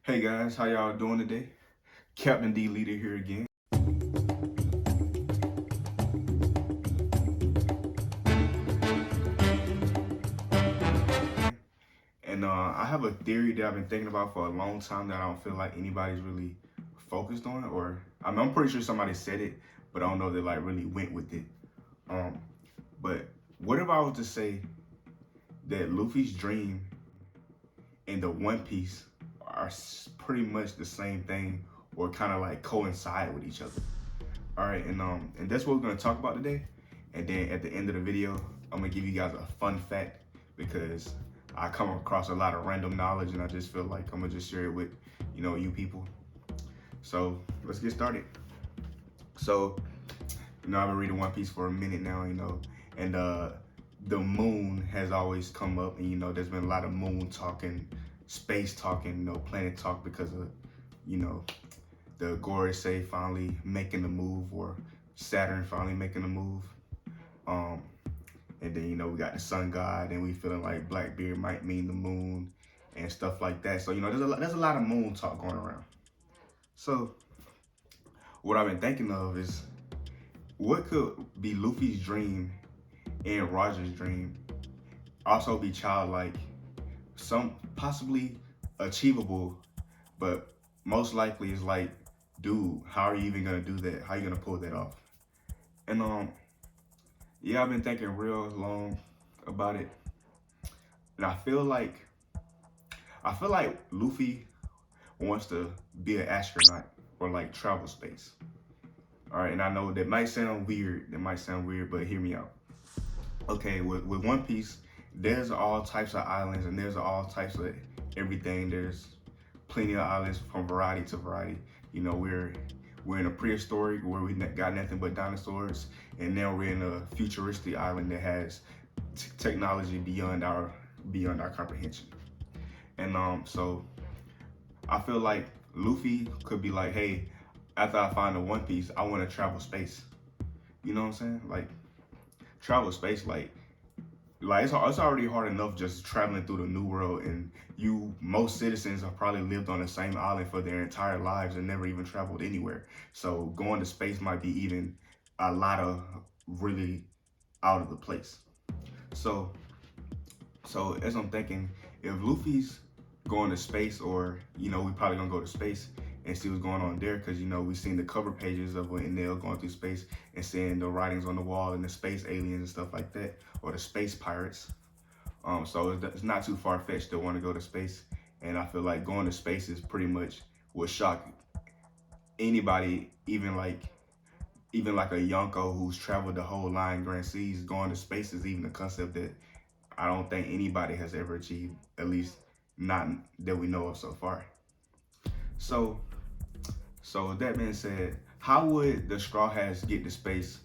Hey guys, how y'all doing today? Captain D Leader here again. And I have a theory that I've been thinking about for a long time that I don't feel like anybody's really focused on, or I'm pretty sure somebody said it, but I don't know if they like really went with it. Um, but what if I was to say that Luffy's dream and the One Piece are pretty much the same thing, or kind of like coincide with each other? All right, and that's what we're gonna talk about today. And then at the end of the video, I'm gonna give you guys a fun fact because I come across a lot of random knowledge, and I just feel like I'm gonna just share it with, you people. So let's get started. So, I've been reading One Piece for a minute now, and the moon has always come up, and there's been a lot of moon talking, space talking, planet talk because of, you know, the Gorisei finally making the move, or Saturn finally making the move. Um, and then we got the sun god, and we feeling like Blackbeard might mean the moon and stuff like that. So there's a lot of moon talk going around. So what I've been thinking of is what could be Luffy's dream and Roger's dream also be childlike, some possibly achievable, but most likely is like, dude, how are you even gonna do that? How are you gonna pull that off? And yeah, I've been thinking real long about it, and I feel like Luffy wants to be an astronaut or like travel space. All right, and I know that might sound weird. But hear me out. Okay, with One Piece, there's all types of islands and there's all types of everything. There's plenty of islands from variety to variety. We're in a prehistoric where we got nothing but dinosaurs, and now we're in a futuristic island that has technology beyond our comprehension. And so I feel like Luffy could be like, hey, after I find the One Piece, I want to travel space. You know what I'm saying? Like travel space, like it's already hard enough just traveling through the new world, and most citizens have probably lived on the same island for their entire lives and never even traveled anywhere. So going to space might be even a lot of really out of the place. So so as I'm thinking, if Luffy's going to space, or we probably gonna go to space and see what's going on there, because we've seen the cover pages of when Enel going through space and seeing the writings on the wall and the space aliens and stuff like that, or the space pirates. So it's not too far fetched to want to go to space, and I feel like going to space is pretty much would shock anybody, even like a Yonko who's traveled the whole line Grand Seas. Going to space is even a concept that I don't think anybody has ever achieved, at least not that we know of so far. So, so with that being said, how would the Straw Hats get to space?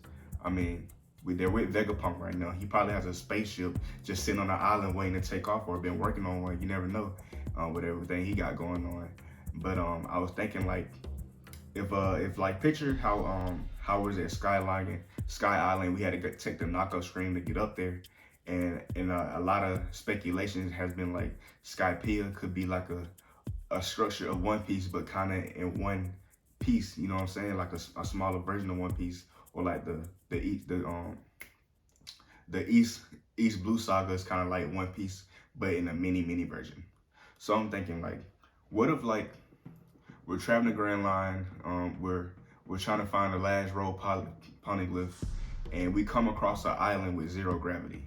I mean, they're with Vegapunk right now. He probably has a spaceship just sitting on an island waiting to take off, or been working on one. You never know, with everything he got going on. But I was thinking like, if like picture how was it Sky Island, we had to take the knockout stream to get up there, and a lot of speculations has been like Skypiea could be like a structure of One Piece, but kind of in one piece. You know what I'm saying? Like a smaller version of One Piece, or like the East Blue Saga is kind of like One Piece, but in a mini version. So I'm thinking like, what if like we're traveling the Grand Line, we're trying to find the last road poneglyph, and we come across an island with zero gravity.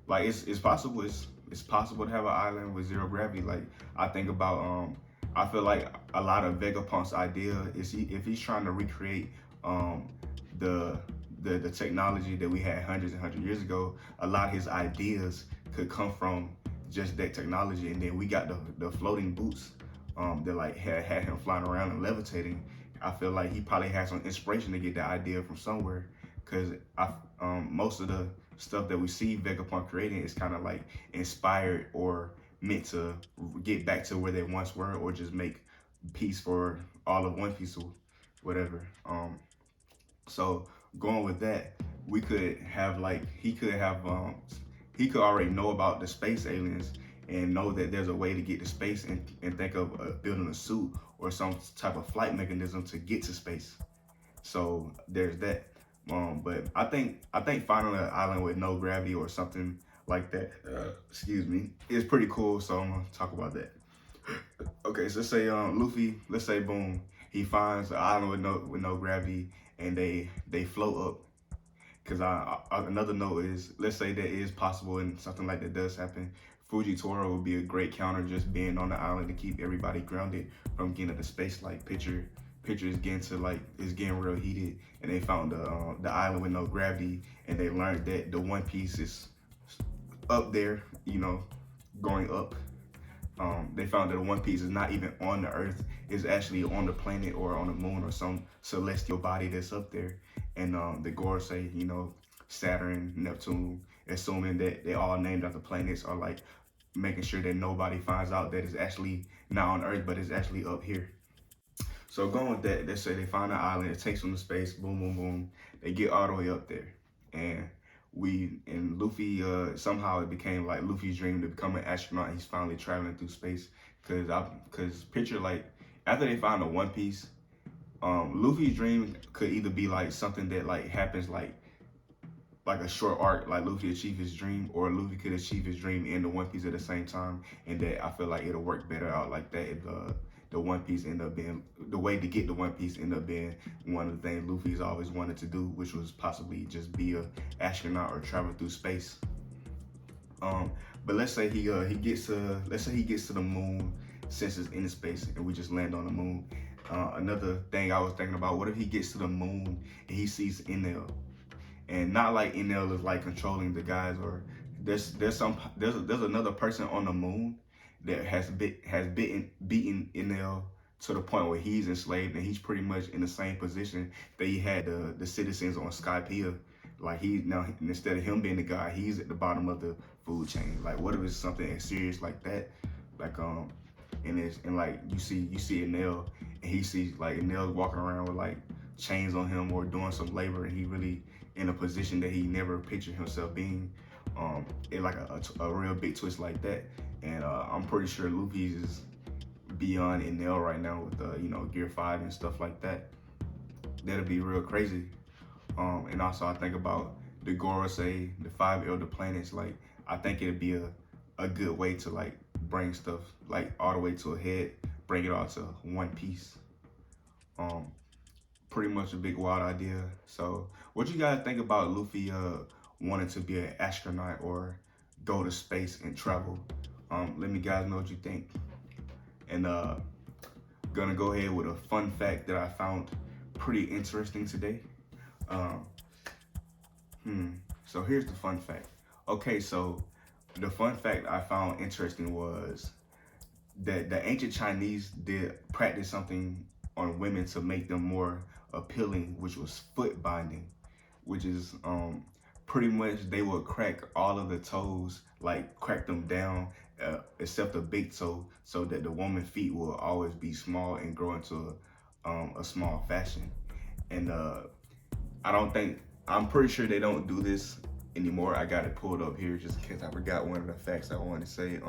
Like it's possible. It's possible to have an island with zero gravity. Like I think about I feel like a lot of Vegapunk's idea is if he's trying to recreate um the the technology that we had hundreds and hundreds of years ago, a lot of his ideas could come from just that technology. And then we got the floating boots that like had him flying around and levitating. I feel like he probably had some inspiration to get that idea from somewhere, because most of the stuff that we see Vegapunk creating is kind of like inspired or meant to get back to where they once were, or just make peace for all of One Piece or whatever. So going with that, we could have like he could already know about the space aliens, and know that there's a way to get to space, and think of building a suit or some type of flight mechanism to get to space. So there's that. But I think finding an island with no gravity or something like that, excuse me, is pretty cool. So I'm gonna talk about that. Okay, so let's say Luffy, let's say boom, he finds an island with no gravity, and they float up. Because another note is, let's say that is possible and something like that does happen. Fujitora would be a great counter, just being on the island to keep everybody grounded from getting to space. Like picture is getting to like it's getting real heated, and they found the island with no gravity, and they learned that the One Piece is up there, going up. They found that the One Piece is not even on the Earth; it's actually on the planet or on the moon or some celestial body that's up there. And the Gore say, Saturn, Neptune, assuming that they all named after planets, are like making sure that nobody finds out that it's actually not on Earth, but it's actually up here. So going with that, they say they find an island, it takes them to space, boom, boom, boom. They get all the way up there, and Luffy, somehow it became like Luffy's dream to become an astronaut. He's finally traveling through space, cause picture like after they find the One Piece, Luffy's dream could either be like something that like happens like a short arc, like Luffy achieve his dream, or Luffy could achieve his dream and the One Piece at the same time, and that I feel like it'll work better out like that if the One Piece end up being the way to get the One Piece end up being one of the things Luffy's always wanted to do, which was possibly just be a astronaut or travel through space. But let's say he gets to the moon since it's in space and we just land on the moon. Another thing I was thinking about, what if he gets to the moon and he sees Enel, and not like Enel is like controlling the guys, or there's another person on the moon that has beaten Enel to the point where he's enslaved, and he's pretty much in the same position that he had the citizens on Skypiea. Like he now, instead of him being the guy, he's at the bottom of the food chain. Like what if it's something as serious like that? Like and like you see Enel, and he sees like Enel walking around with like chains on him or doing some labor, and he really in a position that he never pictured himself being. It like a real big twist like that, and I'm pretty sure Luffy's is beyond Enel right now with Gear 5 and stuff like that. That'll be real crazy. And also I think about the Gorosei, the 5 elder planets. Like I think it'd be a good way to like bring stuff like all the way to a head, bring it all to one piece. Pretty much a big wild idea. So what you guys think about Luffy wanting to be an astronaut or go to space and travel? Let me guys know what you think. And gonna go ahead with a fun fact that I found pretty interesting today. So here's the fun fact. Okay, so the fun fact I found interesting was that the ancient Chinese did practice something on women to make them more appealing, which was foot binding, which is pretty much they would crack all of the toes, like crack them down, except the big toe, so that the woman's feet will always be small and grow into a small fashion. And I'm pretty sure they don't do this anymore. I got it pulled up here just in case I forgot one of the facts I wanted to say.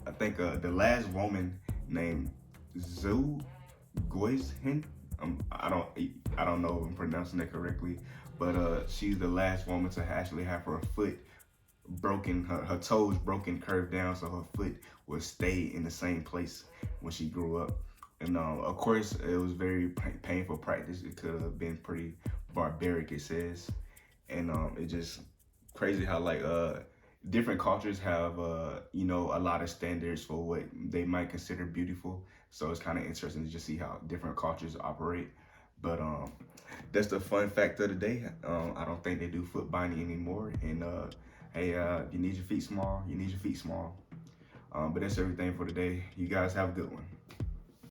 I think the last woman named Zhu Guizhen. I don't know if I'm pronouncing that correctly, but she's the last woman to actually have her foot broken, her toes broken, curved down, so her foot would stay in the same place when she grew up. And of course, it was very painful practice. It could have been pretty barbaric, it says, and it just crazy how like different cultures have a lot of standards for what they might consider beautiful. So it's kind of interesting to just see how different cultures operate. But that's the fun fact of the day. I don't think they do foot binding anymore. And hey, you need your feet small. You need your feet small. But that's everything for today. You guys have a good one.